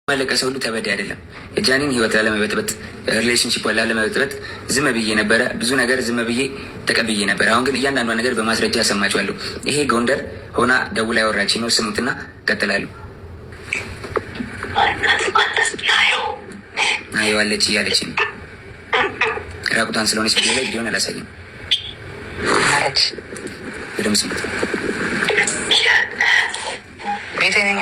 ማለቀሰ ሁሉ ተበዳይ አይደለም። የጃኒን ህይወት ላለመበጥበጥ ሪሌሽንሺፕ ላለመበጥበጥ ዝም ብዬ ነበረ። ብዙ ነገር ዝም ብዬ ተቀብዬ ነበር። አሁን ግን እያንዳንዷ ነገር በማስረጃ ያሰማችኋለሁ። ይሄ ጎንደር ሆና ደውላ ያወራችኝ ነው። ስሙትና ቀጥላሉ። አየዋለች እያለች ነው። ራቁቷን ስለሆነች ቪዲዮ ላይ ቪዲዮን አላሳይም። በደምብ ስሙት። ቤቴ ነኝ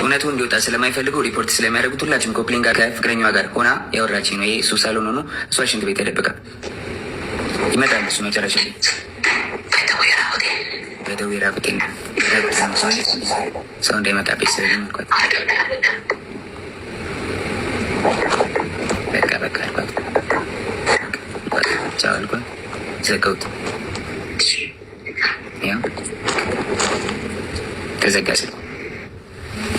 እውነቱ እንዲወጣ ስለማይፈልገው ሪፖርት ስለሚያደርጉት ሁላችሁም ኮፕሊንግ ጋር ከፍቅረኛዋ ጋር ሆና ያወራችኝ ነው። ይሄ እሱ ሳሎን ሆኖ እሷ ሽንት ቤት ተደብቃ ይመጣል። እሱ መጨረሻ በደዌራ ቁጤ ሰው እንዳይመጣብኝ ስል መልኳት በቃ አልኳት። ቻው አልኳት። ዘጋሁት። ያው ተዘጋ ስልኩ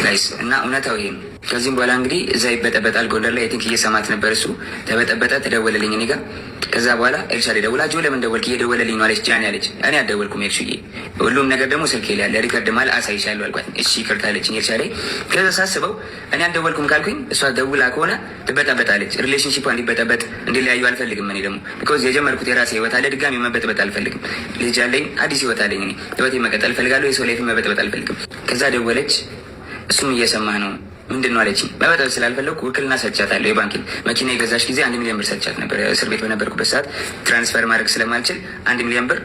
ጋይስ። እና እውነታው ይሄ ነው። ከዚህም በኋላ እንግዲህ እዛ ይበጠበጣል። ጎንደር ላይ ቲንክ እየሰማት ነበር እሱ። ተበጠበጠ፣ ተደወለልኝ እኔ ጋር። ከዛ በኋላ ኤልሻሌ ደውላ ጆ ለምን ደወልክ? እየደወለልኝ ነው አለች ጃኒ አለች። እኔ አልደወልኩም ኤልሹዬ፣ ሁሉም ነገር ደግሞ ስልኬ ላይ ያለ ሪከርድ ማለ አሳይሻለሁ አልኳት። እሺ ይቅርታ አለችኝ ኤልሻሌ። ከዛ ሳስበው እኔ አልደወልኩም ካልኩኝ እሷ ደውላ ከሆነ ትበጠበጣለች። ሪሌሽንሺፕ እንዲበጠበጥ እንዲለያዩ አልፈልግም። እኔ ደግሞ ቢኮዝ የጀመርኩት የራሴ ህይወት አለ፣ ድጋሚ መበጥበጥ አልፈልግም። ልጅ አለኝ፣ አዲስ ህይወት አለኝ። እኔ ህይወቴ መቀጠል እፈልጋለሁ። የሰው ላይፍ መበጥበጥ አልፈልግም። ከዛ ደወለች። እሱም እየሰማህ ነው ምንድን ነው አለችኝ። መበጠል ስላልፈለኩ ውክልና ሰጥቻታለሁ። የባንኪን መኪና የገዛች ጊዜ 1 ሚሊዮን ብር ሰጥቻት ነበር። እስር ቤት በነበርኩበት ሰዓት ትራንስፈር ማድረግ ስለማልችል 1 ሚሊዮን ብር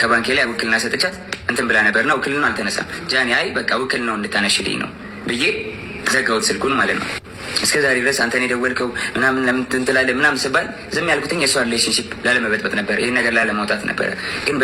ከባንኬ ላይ ውክልና ሰጥቻት እንትን ብላ ነበር። ነው ውክልናው አልተነሳም። ጃኒ አይ በቃ ውክልናው እንድታነሽልኝ ነው ብዬ ዘጋሁት ስልኩን ማለት ነው። እስከ ዛሬ ድረስ አንተን የደወልከው ምናምን ለምን ትንትላለህ ምናምን ስባል ዝም ያልኩትኝ የእሷ ሪሌሽንሽፕ ላለመበጥበጥ ነበር፣ ይህን ነገር ላለማውጣት ነበረ። ግን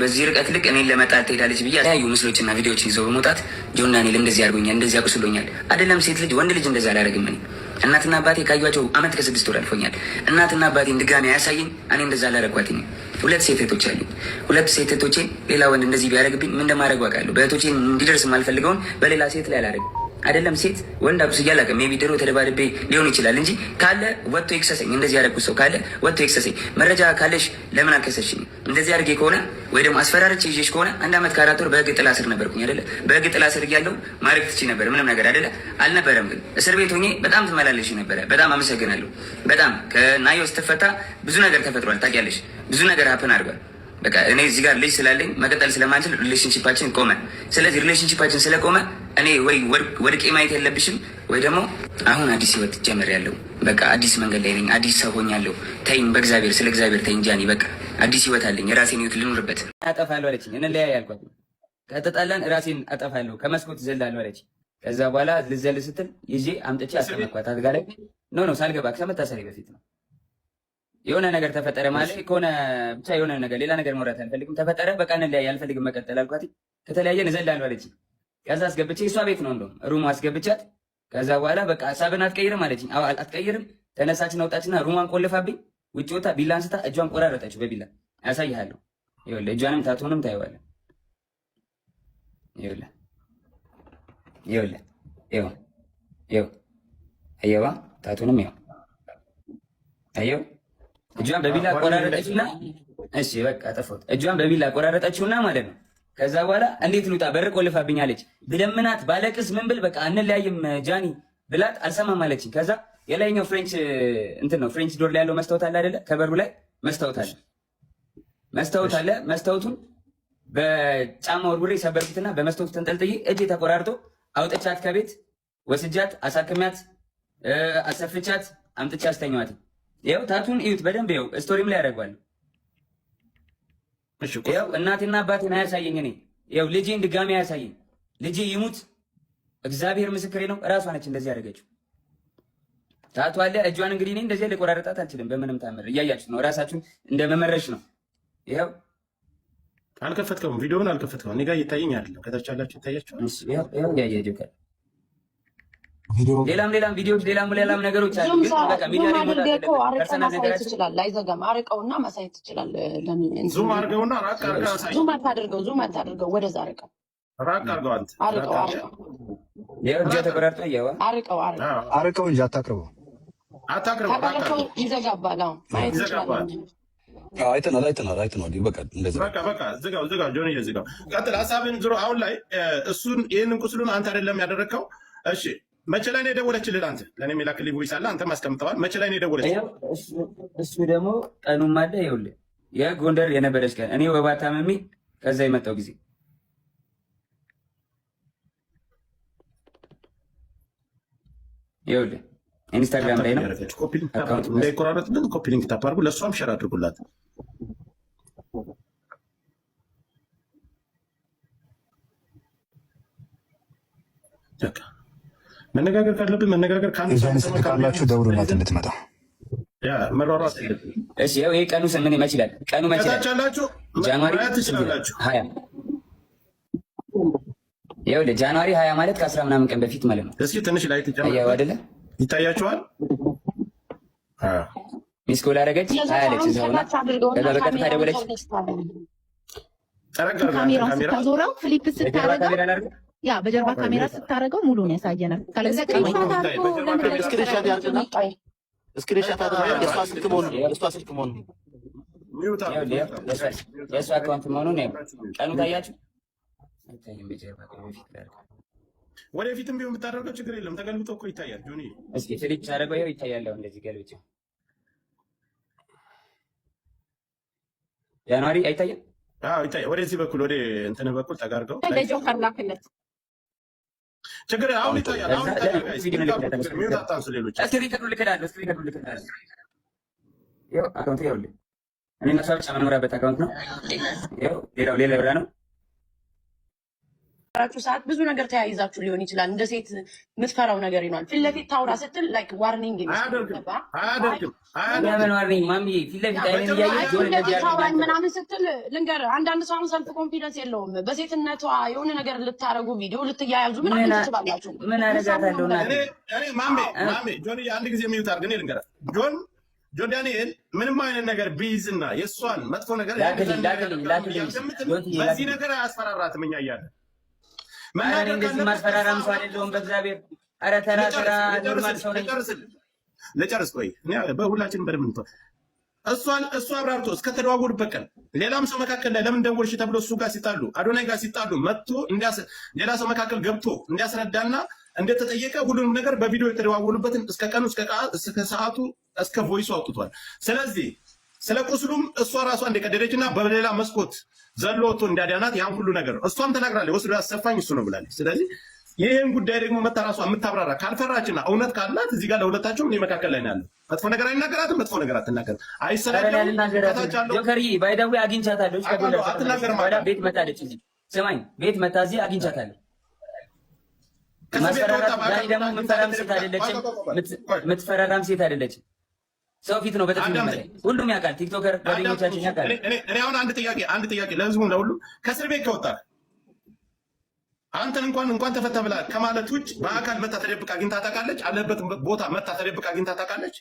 በዚህ ርቀት ልክ እኔን ለመጣል ትሄዳለች ብዬ የተለያዩ ምስሎችና ቪዲዮዎችን ይዘው በመውጣት ጆና እኔ እንደዚህ አድርጎኛል፣ እንደዚህ አቁስሎኛል። አይደለም ሴት ልጅ ወንድ ልጅ እንደዛ አላደርግም። እኔ እናትና አባቴ ካዩቸው ዓመት ከ6 ወር አልፎኛል። እናትና አባቴን ድጋሚ አያሳየኝ። እኔ እንደዛ አላደረኳትኝ። 2 ሴት እህቶች አሉኝ። 2 ሴት እህቶቼን ሌላ ወንድ እንደዚህ ቢያደርግብኝ ምን እንደማደርግ አውቃለሁ። በእህቶቼን እንዲደርስ የማልፈልገውን በሌላ ሴት ላይ አላደርግም። አይደለም ሴት ወንድ አቁስ እያላቀም ሜቢ ድሮ ተደባድቤ ሊሆን ይችላል እንጂ ካለ ወጥቶ ይክሰሰኝ። እንደዚህ ያደረኩት ሰው ካለ ወጥቶ ይክሰሰኝ። መረጃ ካለሽ ለምን አልከሰሽኝ? እንደዚህ አድርጌ ከሆነ ወይ ደግሞ አስፈራርቼ ይዤሽ ከሆነ 1 ዓመት ከ4 ወር በህግ ጥላ ስር ነበርኩኝ አይደለ? በህግ ጥላ ስር እያለሁ ማድረግ ትችይ ነበር፣ ምንም ነገር አይደለ? አልነበረም። ግን እስር ቤት ሆኜ በጣም ትመላለሽ ነበረ። በጣም አመሰግናለሁ። በጣም ከናዮ ስትፈታ ብዙ ነገር ተፈጥሯል። ታውቂያለሽ፣ ብዙ ነገር ሀፕን አድርጓል። በቃ እኔ እዚህ ጋር ልጅ ስላለኝ መቀጠል ስለማንችል ሪሌሽንሺፓችን ቆመ። ስለዚህ ሪሌሽንሺፓችን ስለቆመ እኔ ወይ ወድቄ ማየት የለብሽም ወይ ደግሞ አሁን አዲስ ህይወት ጀምሬያለሁ። በቃ አዲስ መንገድ ላይ ነኝ፣ አዲስ ሰው ሆኛለሁ። ተይኝ፣ በእግዚአብሔር ስለ እግዚአብሔር ተይኝ ጃኒ። በቃ አዲስ ህይወት አለኝ፣ የራሴን ህይወት ልኑርበት። አጠፋለሁ አለችኝ። እንለያይ አልኳት። ከተጣላን ራሴን አጠፋለሁ፣ ከመስኮት ዘላለሁ አለችኝ። ከዛ በኋላ ልዘል ስትል ይዤ አምጥቼ አስቀመጥኳት አልጋ ላይ። ኖ ሳልገባ ከመታሰሪ በፊት ነው። የሆነ ነገር ተፈጠረ ማለት ከሆነ ብቻ የሆነ ነገር ሌላ ነገር መውራት አልፈልግም። ተፈጠረ በቃ እንለያይ፣ አልፈልግም መቀጠል አልኳት። ከተለያየን እዘላለሁ አለችኝ። ከዛ አስገብቼ እሷ ቤት ነው እንደውም ሩም አስገብቻት። ከዛ በኋላ በቃ ሀሳብን አትቀይርም አለችኝ። አትቀይርም። ተነሳችን አውጣችና ሩሟን ቆልፋብኝ ውጭ ወጣ። ቢላ አንስታ እጇን ቆራረጠችው በቢላ። ያሳይሃለሁ። ይኸውልህ እጇንም ታቱንም ታየዋለህ። ይኸውልህ አየዋ ታቱንም ይኸው አየው። እጇን በቢላ ቆራረጠችውና እሺ በቃ ጠፋሁት። እጇን በቢላ ቆራረጠችውና ማለት ነው። ከዛ በኋላ እንዴት ልውጣ በር ቆልፋብኝ አለች። ብለምናት ባለቅስ ምን ብል በቃ እንለያይም ጃኒ ብላት አልሰማም አለችኝ። ከዛ የላይኛው ፍሬንች እንትን ነው ፍሬንች ዶር ላይ ያለው መስታወት አለ አይደለ? ከበሩ ላይ መስታወት አለ። መስታወቱን በጫማ ወርውሬ ሰበርኩትና በመስታወቱ ተንጠልጥዬ እጄ ተቆራርጦ አውጥቻት ከቤት ወስጃት አሳክሚያት አሰፍቻት አምጥቻ አስተኛዋት። ይኸው ታቱን እዩት በደንብ ይኸው ስቶሪም ላይ ያደርጓለሁ። ይኸው እናቴና አባቴን አያሳየኝ። እኔ ይኸው ልጄን ድጋሚ አያሳየኝ። ልጄ ይሙት እግዚአብሔር ምስክሬ ነው። እራሷ ነች እንደዚህ ያደረገችው። ታቷ አለ እጇን እንግዲህ እኔ እንደዚህ ልቆራረጣት አልችልም በምንም ታምር። እያያችሁት ነው። ራሳችሁን እንደ መመረሽ ነው። ይኸው አልከፈትከውም፣ ቪዲዮውን አልከፈትከውም። እኔ ጋር እየታየኝ አይደለም። ከታች ያላችሁ ይታያችኋል። ይኸው እያያችሁ ካለ ሌላም ቪዲዮዎች ሌላም ነገሮች አሉ። ግን በቃ ሚዲያ ላይ ፐርሰናል ነገራችን ይችላል። አይዘጋም። አርቀውና ማሳየት ትችላል። ዙም አድርገውና ራቅ አድርገው አሳይ። ዙም አታድርገው፣ ወደዛ አርቀው፣ ራቅ አድርገው። አንተ አርቀው ይኸው እጄ ተቆራርጦ እያዋ አርቀው እንጂ አታቅርበው። ይዘጋባል። አሁን ማየት ይችላል። አይተናል። በቃ እንደዚህ በቃ ዝጋው። ጆንዬ ዝጋው። ቀጥል ሀሳብን ዞሮ አሁን ላይ እሱን ይህንን ቁስሉን አንተ አይደለም ያደረግከው። እሺ መቼ ላይ ነው የደወለችልህ? አንተ ለእኔ የሚላክልኝ ቮይስ አለ፣ አንተም አስቀምጠዋል። መቼ ላይ ነው የደወለችልህ? እሱ ደግሞ ቀኑም አለ። ይኸውልህ የጎንደር የነበረች ቀን እኔ ወባ ታመሜ ከዛ የመጣው ጊዜ ይኸውልህ ኢንስታግራም ላይ ነው። እንዳይቆራረጥብን ኮፒ ሊንክ ታፕ አድርጉ፣ ለእሷም ሸር አድርጉላት። መነጋገር ካለብን መነጋገር ካላችሁ ደውሉላት እንድትመጣ መሯሯጥ። እሺ ይሄ ቀኑ ምን ይመስላል? ቀኑ መቼ ታቻላችሁ? ጃንዋሪ 20 ይኸውልህ ጃንዋሪ 20 ማለት ከ10 ምናምን ቀን በፊት ማለት ነው። እስኪ ትንሽ ላይ ያው አይደለ ይታያችኋል። ሚስኮል አደረገች አያለች እዛውና ከዛ በቀጥታ ደወለች። ካሜራውን ስታዞረው ፍሊፕ ስታደርገው ያ በጀርባ ካሜራ ስታደርገው ሙሉን ያሳየናል። የእሷ አካውንት መሆኑን ቀኑ ታያችሁ። ወደፊትም ቢሆን የምታደርገው ችግር የለም። ተገልብጦ እኮ ይታያል። ጆኒ እስኪ ፍሊፕ ሳደርገው ይኸው ይታያል። እንደዚህ ገልብጬ ጃንዋሪ አይታየም? ይታያል። ወደዚህ በኩል ወደ እንትን በኩል ተጋርገው ችግር አሁን ይታያል። እኔ እና እሷ ብቻ መኖሪያበት አካውንት ነው። ሌላው ሌላ ብራ ነው። ሰዓት ብዙ ነገር ተያይዛችሁ ሊሆን ይችላል። እንደ ሴት የምትፈራው ነገር ይኖራል። ፊት ለፊት ታውራ ስትል ላይክ ዋርኒንግ ምናምን ስትል ልንገርህ፣ አንዳንድ ሰው ሰልፍ ኮንፊደንስ የለውም። በሴትነቷ የሆነ ነገር ልታረጉ ቪዲዮ ልትያያዙ ምናምን ትችላላችሁ። ምን አደርጋታለሁ? ማሜ ጆን አንድ ጊዜ የሚዩት አድርገን ልንገርህ ጆን ዳንኤል ምንም አይነት ነገር ቢይዝና የእሷን መጥፎ ነገር በዚህ ነገር አያስፈራራትም። እኛ እያለን እንደዚህ ማስፈራራም ሰው አይደለሁም። በእግዚአብሔር ኧረ ተራ ኖርማል ሰው ነኝ። ልጨርስ ቆይ በሁላችንም በደምብ እሱ አብራርቶ እስከተደዋወሉበት ቀን ሌላም ሰው መካከል ላይ ለምን ደወልሽ ተብሎ እሱ ጋር ሲጣሉ አዶናይ ጋር ሲጣሉ መጥቶ ሌላ ሰው መካከል ገብቶ እንዲያስረዳና እንደተጠየቀ ሁሉንም ነገር በቪዲዮ የተደዋወሉበትን እስከ ቀኑ እስከ ሰዓቱ እስከ ቮይሱ አውጥቷል። ስለዚህ ስለ ቁስሉም እሷ ራሷ እንደቀደደችና በሌላ መስኮት ዘሎ ወጥቶ እንዳዳናት ያን ሁሉ ነገር እሷም ተናግራለች። ወስዶ ያሰፋኝ እሱ ነው ብላለች። ስለዚህ ይህን ጉዳይ ደግሞ መታ ራሷ የምታብራራ ካልፈራችና እውነት ካላት እዚህ ጋር ለሁለታቸውም እኔ መካከል ላይ ነው ያለው። መጥፎ ነገር አይናገራትም፣ መጥፎ ነገር አትናገርም። ጆከርዬ ባይደዌ አግኝቻታለሁ። ቤት መታለች። እዚህ ስማኝ፣ ቤት መታ እዚህ አግኝቻታለሁ። ማስፈራራት ደግሞ የምትፈራራም ሴት አይደለችም። ሰው ፊት ነው በጥፊ ነው። ሁሉም ያውቃል። ቲክቶከር ጓደኞቻችን ያውቃል። እኔ አሁን አንድ ጥያቄ ለህዝቡ ለሁሉ ከእስር ቤት ከወጣህ አንተን እንኳን ተፈታ ብላ ከማለት ውጭ በአካል መታ ተደብቃ አግኝታ ታውቃለች? አለበት ቦታ መታ ተደብቃ አግኝታ ታውቃለች?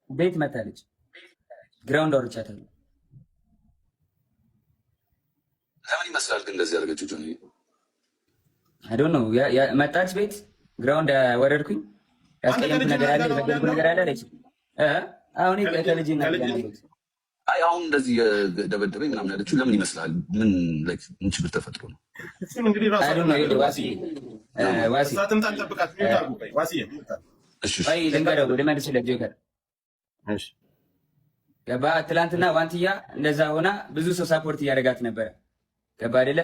ቤት መታለች። ግራውንድ አውርቻታለሁ። ለምን ይመስላል ግን እንደዚህ ያደረገችው? ጆኒ አይ ዶንት ኖ መጣች። ቤት ግራውንድ ወረድኩኝ። ያስቀየምኩ ነገር አለ፣ የበደልኩ ነገር አለ አለች። አሁን ከልጅነት አሁን እንደዚህ ደበደበኝ ምናምን ያለችው ለምን ይመስላል? ምን ችግር ተፈጥሮ ነው? ገባ። ትላንትና ዋንትያ እንደዛ ሆና ብዙ ሰው ሳፖርት እያደረጋት ነበረ። ገባ አይደለ?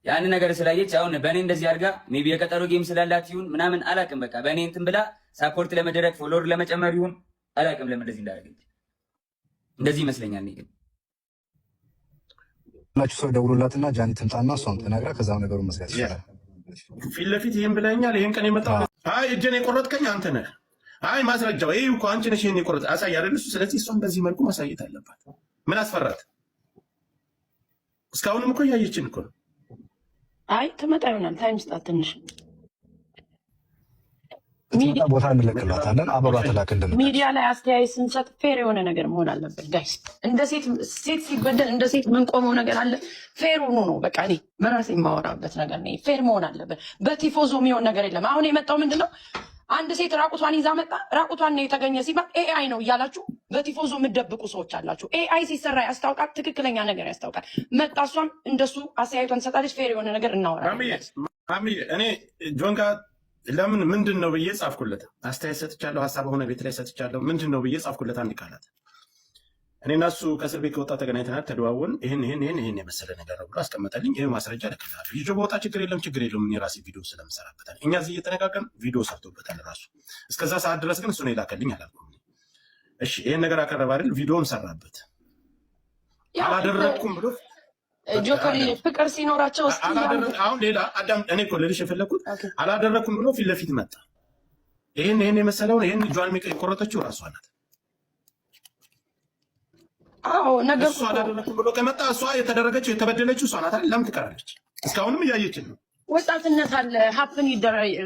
ያን ነገር ስላየች አሁን በእኔ እንደዚህ አድርጋ ሜቢ የቀጠሮ ጌም ስላላት ይሁን ምናምን አላውቅም። በቃ በእኔ እንትን ብላ ሳፖርት ለመደረግ ፎሎወር ለመጨመር ይሁን አላውቅም ለምን እንደዚህ እንዳደረገች። እንደዚህ ይመስለኛል። እኔ ግን ሁላችሁ ሰው ደውሉላትና ጃኒ ትምጣና እሷን ተናግራ ከዛው ነገሩን መስጋት ይችላል። ፊት ለፊት ይሄን ብለኛል። ይሄን ቀን የመጣው አይ እጄን የቆረጥከኝ አንተ ነህ። አይ ማስረጃው ይሄ እኮ አንቺ ነሽ ይሄን የቆረጥ አሳይ አይደል እሱ። ስለዚህ እሷን በዚህ መልኩ ማሳየት አለባት። ምን አስፈራት? እስካሁንም እኮ እያየችን እኮ ነው። አይ ትመጣ ይሆናል ታይም ስጣት ትንሽ ቦታ እንለቅላታለን። አበባ ተላክልን። ሚዲያ ላይ አስተያየት ስንሰጥ ፌር የሆነ ነገር መሆን አለበት ጋይስ። እንደ ሴት ሲበደል እንደ ሴት ምን ቆመው ነገር አለ። ፌር ሆኖ ነው በቃ እኔ በራሴ የማወራበት ነገር ነው። ፌር መሆን አለበት። በቲፎዞ የሚሆን ነገር የለም። አሁን የመጣው ምንድን ነው? አንድ ሴት ራቁቷን ይዛ መጣ። ራቁቷን ነው የተገኘ ሲባል ኤአይ ነው እያላችሁ በቲፎዞ የምትደብቁ ሰዎች አላችሁ። ኤአይ ሲሰራ ያስታውቃል፣ ትክክለኛ ነገር ያስታውቃል። መጣ እሷም እንደሱ አስተያየቷን ትሰጣለች። ፌር የሆነ ነገር እናወራለን። እኔ ጆን ጋር ለምን ምንድን ነው ብዬ ጻፍኩለት። አስተያየት ሰጥቻለሁ፣ ሀሳብ ሆነ ቤት ላይ ሰጥቻለሁ። ምንድን ነው ብዬ ጻፍኩለት አንድ ቃላት። እኔና እሱ ከእስር ቤት ከወጣ ተገናኝተናል፣ ተደዋወን። ይህን የመሰለ ነገር ነው ብሎ አስቀመጠልኝ። ይህ ማስረጃ ልክልሃለሁ። ይዞ በወጣ ችግር የለም። የራሴ ቪዲዮ ስለምሰራበታል። እኛ እዚህ እየተነጋገርን ቪዲዮ ሰርቶበታል ራሱ። እስከዛ ሰዓት ድረስ ግን እሱ ነው የላከልኝ አላልኩም። እሺ ይህን ነገር አቀረበ አይደል? ቪዲዮም ሰራበት። አላደረግኩም ብሎ ጆከር ፍቅር ሲኖራቸው አሁን ሌላ አዳም እኔ እኮ ልልሽ የፈለግኩት አላደረግኩም ብሎ ፊት ለፊት መጣ። ይህን የመሰለውን ይህን እጇን የቆረጠችው ራሷ ናት። ነገር እሷ አላደረግኩም ብሎ ከመጣ እሷ የተደረገችው የተበደለችው እሷ ናት። ለምን ትቀራለች? እስካሁንም እያየችን ነው። ወጣትነት አለ፣ ሀፕን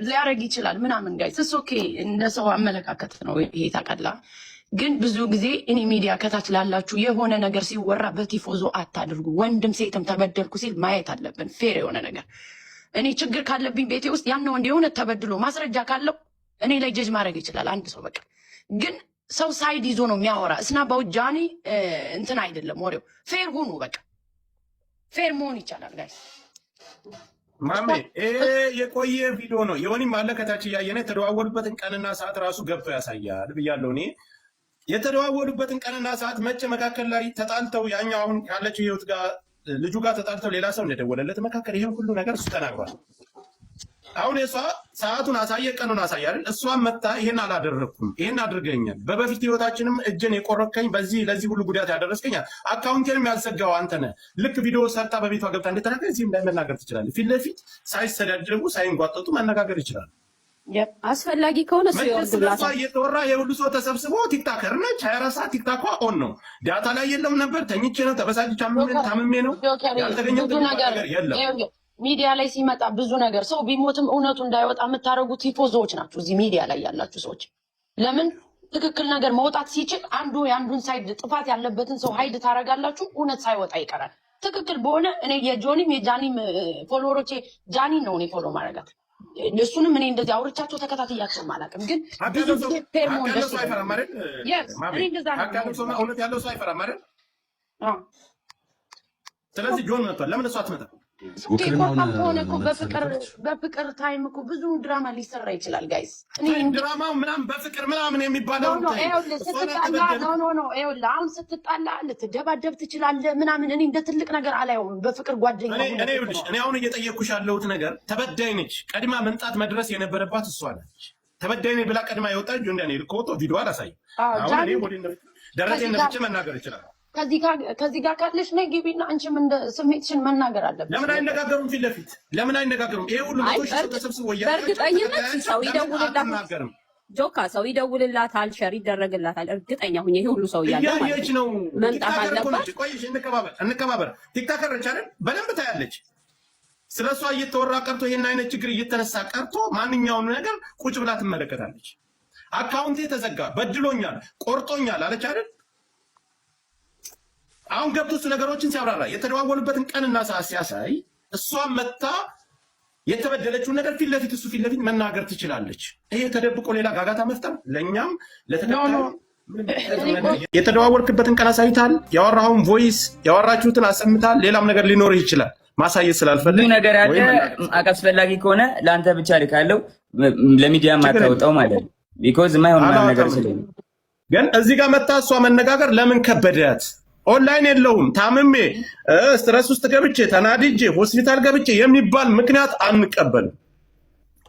ሊያደርግ ይችላል ምናምን ጋይ ስሶኬ እንደ ሰው አመለካከት ነው ይሄ ታውቃለህ። ግን ብዙ ጊዜ እኔ ሚዲያ ከታች ላላችሁ የሆነ ነገር ሲወራ በቲፎዞ አታድርጉ። ወንድም ሴትም ተበደልኩ ሲል ማየት አለብን። ፌር የሆነ ነገር እኔ ችግር ካለብኝ ቤቴ ውስጥ ያን ወንድ የሆነ ተበድሎ ማስረጃ ካለው እኔ ላይ ጀጅ ማድረግ ይችላል አንድ ሰው። በቃ ግን ሰው ሳይድ ይዞ ነው የሚያወራ። እስና ባውጃኒ እንትን አይደለም ወሬው። ፌር ሁኑ። በቃ ፌር መሆን ይቻላል ጋይስ። ማሜ የቆየ ቪዲዮ ነው። የሆኒም አለ ከታች እያየነ የተደዋወሉበትን ቀንና ሰዓት ራሱ ገብቶ ያሳያል ብያለሁ እኔ። የተደዋወሉበትን ቀንና ሰዓት መቼ መካከል ላይ ተጣልተው ያኛው አሁን ካለችው ህይወት ጋር ልጁ ጋር ተጣልተው ሌላ ሰው እንደደወለለት መካከል ይሄን ሁሉ ነገር እሱ ተናግሯል። አሁን የሷ ሰዓቱን አሳየ፣ ቀኑን አሳየ አይደል? እሷን መታ ይሄን አላደረግኩም፣ ይሄን አድርገኛል፣ በበፊት ህይወታችንም እጅን የቆረከኝ ለዚህ ሁሉ ጉዳት ያደረስከኛል፣ አካውንቴንም ያልዘጋው አንተ ነህ። ልክ ቪዲዮ ሰርታ በቤቷ ገብታ እንደተናገር እዚህም ላይ መናገር ትችላለህ። ፊት ለፊት ሳይሰዳደቡ ሳይንጓጠጡ መነጋገር ይችላል። አስፈላጊ ከሆነ ስለሷ እየተወራ የሁሉ ሰው ተሰብስቦ ቲክታከር ነች። 24 ሰዓት ቲክታኳ ኦን ነው። ዳታ ላይ የለም ነበር። ተኝቼ ነው፣ ተበሳጭቼ ታምሜ ነው ያልተገኘው ነገር የለም። ሚዲያ ላይ ሲመጣ ብዙ ነገር ሰው ቢሞትም እውነቱ እንዳይወጣ የምታደርጉት ቲፎዞዎች ናቸው። እዚህ ሚዲያ ላይ ያላችሁ ሰዎች ለምን ትክክል ነገር መውጣት ሲችል አንዱ የአንዱን ሳይድ ጥፋት ያለበትን ሰው ሀይድ ታደርጋላችሁ። እውነት ሳይወጣ ይቀራል። ትክክል በሆነ እኔ የጆኒም የጃኒም ፎሎወሮቼ ጃኒን ነው እኔ ፎሎ ማድረጋት። እሱንም እኔ እንደዚህ አውርቻቸው ተከታትያቸው አላውቅም። ግን ብዙ ጊዜ ፔርሞን ደስ እውነት ያለው ሰው አይፈራም አይደል? ስለዚህ ጆን መጥቷል። ለምን እሱ አትመጣም? በፍቅር ታይም እኮ ብዙ ድራማ ሊሰራ ይችላል ጋይስ። ድራማው ምናምን በፍቅር ምናምን የሚባለው አሁን ስትጣላ ልትደባደብ ትችላለህ ምናምን። እኔ እንደ ትልቅ ነገር አላየውም። በፍቅር ጓደኛ እኔ አሁን እየጠየኩሽ ያለሁት ነገር ተበዳይ ነች። ቀድማ መምጣት መድረስ የነበረባት እሷ ነች። ተበዳይ ነች ብላ ቀድማ የወጣች እንደ ከወጣ ቪዲዮ አላሳይም። ደረቴን ነፍቼ መናገር ይችላል። ከዚህ ጋር ካለሽ ነይ ግቢና አንቺም እንደ ስሜትሽን መናገር አለብሽ። ለምን አይነጋገሩም? ፊት ለፊት ለምን አይነጋገሩም? ይሄ ሁሉ መቶች ተሰብስቦ በእርግጠኝነት ሰው ይደውልላታል። ጆካ ሰው ይደውልላታል፣ ሸር ይደረግላታል። እርግጠኛ ሁኝ ይሄ ሁሉ ሰው እያለ ማለት ነው መምጣት አለባት። ቆይሽ እንከባበር። ቲክታከር ነች አይደል? በደንብ ታያለች። ስለ እሷ እየተወራ ቀርቶ ይሄን አይነት ችግር እየተነሳ ቀርቶ ማንኛውም ነገር ቁጭ ብላ ትመለከታለች። አካውንቴ ተዘጋ፣ በድሎኛል፣ ቆርጦኛል አለች አይደል? አሁን ገብቶ እሱ ነገሮችን ሲያብራራ የተደዋወሉበትን ቀንና ሰዓት ሲያሳይ እሷን መታ የተበደለችውን ነገር ፊት ለፊት እሱ ፊት ለፊት መናገር ትችላለች። ይሄ ተደብቆ ሌላ ጋጋታ መፍጠር ለእኛም ለተከታዩ የተደዋወልክበትን ቀን አሳይታል። ያወራኸውን ቮይስ ያወራችሁትን አሰምታል። ሌላም ነገር ሊኖርህ ይችላል። ማሳየት ስላልፈለግ ነገር አለ። አስፈላጊ ከሆነ ለአንተ ብቻ ልካለው፣ ለሚዲያ ማታወጣው ማለት ነው። ቢኮዝ የማይሆን ነገር ስለሆነ ግን እዚህ ጋር መታ እሷ መነጋገር ለምን ከበዳት? ኦንላይን የለውም ታምሜ ስትረስ ውስጥ ገብቼ ተናድጄ ሆስፒታል ገብቼ የሚባል ምክንያት አንቀበልም።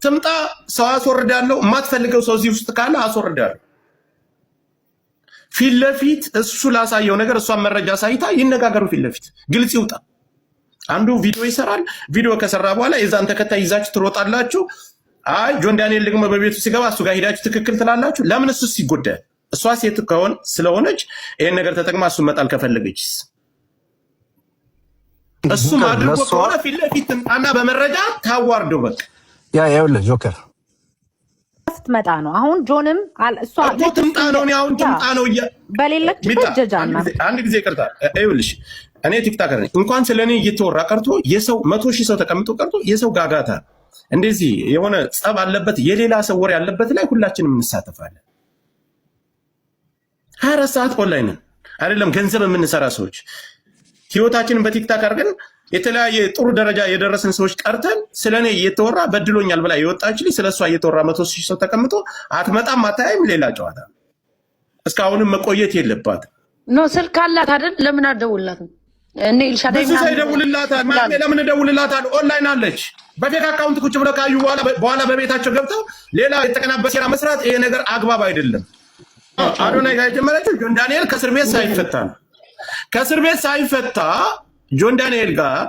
ትምጣ፣ ሰው አስወርዳለሁ። የማትፈልገው ሰው እዚህ ውስጥ ካለ አስወርዳለሁ። ፊት ለፊት እሱ ላሳየው ነገር እሷን መረጃ ሳይታ ይነጋገሩ። ፊት ለፊት ግልጽ ይውጣ። አንዱ ቪዲዮ ይሰራል። ቪዲዮ ከሰራ በኋላ የዛን ተከታይ ይዛችሁ ትሮጣላችሁ። አይ ጆን ዳንኤል ደግሞ በቤቱ ሲገባ እሱ ጋር ሄዳችሁ ትክክል ትላላችሁ። ለምን እሱስ ይጎዳል? እሷ ሴት ከሆነ ስለሆነች ይሄን ነገር ተጠቅማ እሱ መጣል ከፈለገችስ እሱ ማድረግ ከሆነ ፊት ለፊት ትምጣና በመረጃ ታዋርደው። በቃ ያ ይኸውልህ ጆከር ስትመጣ ነው። አሁን ጆንም እሷ ትምጣ ነው አሁን ትምጣ ነው በሌለችበት ጀጃና አንድ ጊዜ ይቅርታ፣ ይኸውልሽ እኔ ቲክታከር ነኝ። እንኳን ስለኔ እየተወራ ቀርቶ የሰው 100,000 ሰው ተቀምጦ ቀርቶ የሰው ጋጋታ እንደዚህ የሆነ ጸብ አለበት የሌላ ሰው ወሬ ያለበት ላይ ሁላችንም እንሳተፋለን። 24 ሰዓት ኦንላይን ነን አይደለም ገንዘብ የምንሰራ ሰዎች ህይወታችንን በቲክታክ አድርገን የተለያየ ጥሩ ደረጃ የደረስን ሰዎች ቀርተን ስለኔ እየተወራ በድሎኛል ብላ የወጣችልኝ ስለሷ እየተወራ 100,000 ሰው ተቀምጦ አትመጣም አታይም። ሌላ ጨዋታ እስካሁንም መቆየት የለባትም። ኖ ስልክ አላት አይደል? ለምን አደውልላትም? እኔ ኢልሻዳይ ብዙ ሰው ይደውልላታል። ማሜ ለምን እደውልላታል? ኦንላይን አለች። በፌክ አካውንት ቁጭ ብለው ካዩ በኋላ በቤታቸው ገብተው ሌላ የተቀናበረ ሴራ መስራት ይሄ ነገር አግባብ አይደለም። አዶናይ ጋር የጀመረችው ጆን ዳንኤል ከእስር ቤት ሳይፈታ ነው። ከእስር ቤት ሳይፈታ ጆን ዳንኤል ጋር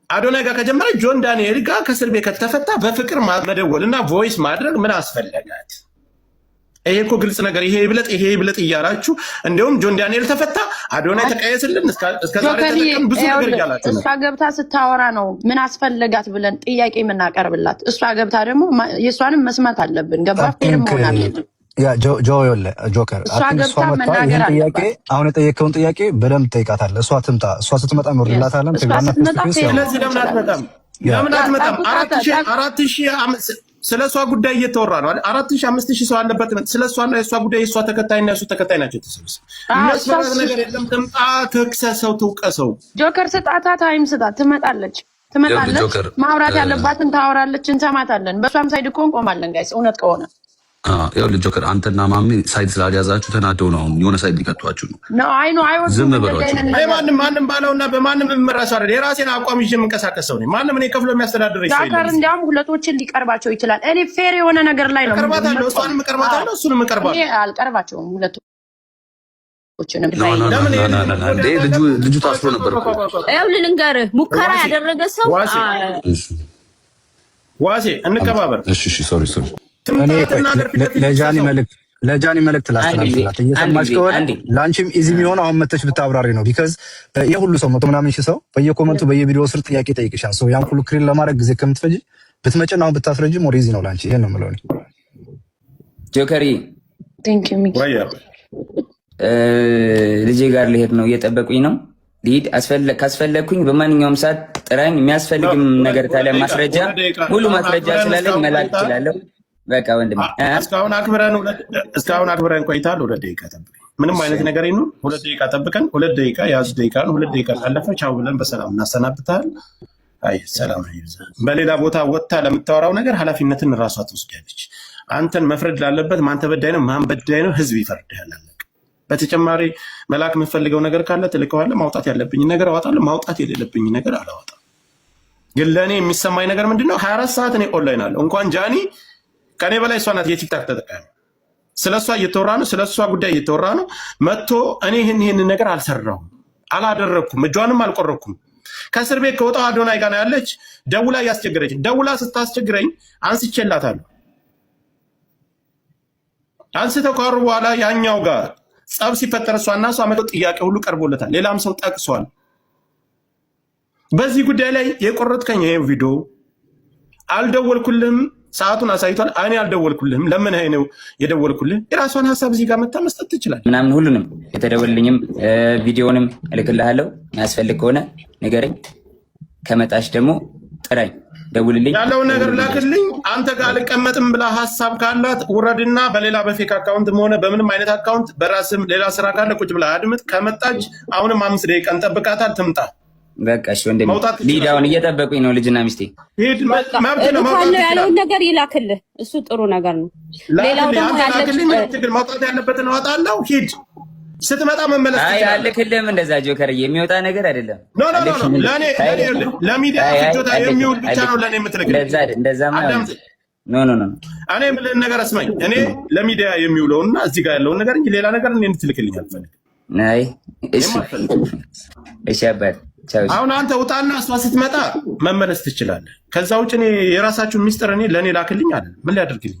አዶናይ ጋር ከጀመረ ጆን ዳንኤል ጋር ከእስር ቤት ከተፈታ በፍቅር መደወል እና ቮይስ ማድረግ ምን አስፈለጋት? ይሄ እኮ ግልጽ ነገር። ይሄ ይብለጥ እያላችሁ እንዲሁም ጆን ዳንኤል ተፈታ አዶናይ ተቀየስልን እስከዛሬ ተጠቀም ብዙ ነገር እያላችሁ ነው። እሷ ገብታ ስታወራ ነው ምን አስፈለጋት ብለን ጥያቄ የምናቀርብላት። እሷ ገብታ ደግሞ የእሷንም መስማት አለብን። ገባ ፌር መሆን አለብን። ያ ጆከር አሁን የጠየቀውን ጥያቄ በደንብ ጠይቃታለህ። እሷ ትምጣ። እሷ ስትመጣ እንወርድላታለን። ስለዚህ ለምን አትመጣም? ለምን አትመጣም? 4,000 ስለ እሷ ጉዳይ እየተወራ ነው። 4,000 5,000 ሰው አለበት። ስለ እሷና የእሷ ጉዳይ የእሷ ተከታይና የእሱ ተከታይ ናቸው የተሰበሰቡ። የሚያስፈራት ነገር የለም። ትምጣ፣ ትክሰሰው፣ ትውቀሰው። ጆከር ስጣታ፣ ታይም ስጣት። ትመጣለች። ማውራት ያለባትን ታወራለች። እንሰማታለን። በእሷም ሳይድ እኮ እንቆማለን። ጋይስ እውነት ከሆነ ይኸውልህ ጆከር አንተና ማሚ ሳይድ ስላልያዛችሁ ተናደው ነው። የሆነ ሳይድ ሊቀጧችሁ ነው። ዝም በሏቸው። ማንም ባለውና በማንም የምመራስ አይደል። የራሴን አቋም ይዤ የምንቀሳቀስ ሰው ነኝ። ማንም እኔ ከፍሎ የሚያስተዳድረኝ ሰው ጆከር እንዲያውም ሁለቶችን ሊቀርባቸው ይችላል። እኔ ፌር የሆነ ነገር ላይ ነው እቀርባታለሁ። እሷንም እቀርባታለሁ፣ እሱንም እቀርባለሁ። እኔ አልቀርባቸውም ሁለቶችንም። ልጁ ታስሮ ነበር። ይኸውልህ ልንገርህ፣ ሙከራ ያደረገ ሰው ዋሴ እንከባበር። እሺ ሶሪ ለጃኒ መልእክት ላስተላልፍላት። እየሰማች ከሆነ ለአንቺም ኢዚ የሚሆነው አሁን መተሽ ብታብራሪ ነው። ቢካዝ የሁሉ ሰው 100 ምናምን ሺህ ሰው በየኮመንቱ በየቪዲዮ ስር ጥያቄ ጠይቅሻል። ሰው ያን ሁሉ ክሪል ለማድረግ ጊዜ ከምትፈጅ ብትመጭና አሁን ብታስረጅ ሞር ኢዚ ነው ለአንቺ። ይሄን ነው የምለው። ጆከሪ ልጄ ጋር ልሄድ ነው፣ እየጠበቁኝ ነው። ልሂድ። ካስፈለግኩኝ በማንኛውም ሰዓት ጥራኝ። የሚያስፈልግም ነገር ካለ ማስረጃ ሁሉ ማስረጃ ስላለኝ መላክ እችላለሁ። በቃ ወንድም እስካሁን አክብረን ቆይታል። 2 ደቂቃ ጠብቀን ምንም አይነት ነገር ይኑር 2 ደቂቃ ጠብቀን 2 ደቂቃ ያዝ ደቂቃ ነው። 2 ደቂቃ ካለፈ ቻው ብለን በሰላም እናሰናብታል። አይ ሰላም ይብዛ። በሌላ ቦታ ወጥታ ለምታወራው ነገር ኃላፊነትን ራሷ ትወስዳለች። አንተን መፍረድ ላለበት ማን ተበዳይ ነው ማን በዳይ ነው ህዝብ ይፈርዳል። በተጨማሪ መላክ የምፈልገው ነገር ካለ ትልከዋለህ። ማውጣት ያለብኝ ነገር አወጣለሁ፣ ማውጣት የሌለብኝ ነገር አላወጣም። ግን ለእኔ የሚሰማኝ ነገር ምንድነው? 24 ሰዓት እኔ ኦንላይን አለሁ። እንኳን ጃኒ ከኔ በላይ እሷ ናት የቲክታክ ተጠቃሚ። ስለሷ እየተወራ ነው፣ ስለሷ ጉዳይ እየተወራ ነው። መጥቶ እኔ ይህን ነገር አልሰራሁም፣ አላደረኩም፣ እጇንም አልቆረኩም። ከእስር ቤት ከወጣው አዶናይ ጋር ያለች ደውላ እያስቸገረች፣ ደውላ ስታስቸግረኝ አንስቼላታለሁ። አንስተው ካሩ በኋላ ያኛው ጋር ጸብ ሲፈጠር እሷና እሷ መጥቶ ጥያቄ ሁሉ ቀርቦለታል። ሌላም ሰው ጠቅሷል። በዚህ ጉዳይ ላይ የቆረጥከኝ ይሄ ቪዲዮ አልደወልኩልህም፣ ሰዓቱን አሳይቷል። እኔ አልደወልኩልህም፣ ለምን ነው የደወልኩልህ? የራሷን ሀሳብ እዚህ ጋር መታ መስጠት ትችላለህ። ምናምን ሁሉንም የተደወልልኝም ቪዲዮንም እልክልሃለሁ። የሚያስፈልግ ከሆነ ንገረኝ፣ ከመጣሽ ደግሞ ጥራኝ፣ ደውልልኝ፣ ያለውን ነገር ላክልኝ። አንተ ጋር አልቀመጥም ብላ ሀሳብ ካላት ውረድና በሌላ በፌክ አካውንትም ሆነ በምንም አይነት አካውንት በራስም ሌላ ስራ ካለ ቁጭ ብላ አድምጥ። ከመጣች አሁንም 5 ደቂቃ እንጠብቃታል፣ ትምጣ። በቃ እሺ ወንድሜ፣ ሊድ አሁን እየጠበቁኝ ነው ልጅና ሚስቴ። ያለውን ነገር ይላክልህ፣ እሱ ጥሩ ነገር ነው። ሌላው ደግሞ ማውጣት ያለበትን አወጣለሁ። ሂድ፣ ስትመጣ መመለስ አልክልህም። እንደዛ ጆከር የሚወጣ ነገር አይደለም። ለሚዲያ ፍጆታ የሚውል ብቻ ነው ለእኔ የምትልክልኝ። እኔ የምልህን ነገር አስማኝ። እኔ ለሚዲያ የሚውለውና እዚህ ጋር ያለውን ነገር እንጂ ሌላ ነገር እኔ እንድትልክልኝ አልፈልግም። እሺ አባት አሁን አንተ ውጣና እሷ ስትመጣ መመለስ ትችላለህ። ከዛ ውጭ እኔ የራሳችሁን ሚስጥር እኔ ለእኔ ላክልኝ አለ ምን ሊያደርግልኝ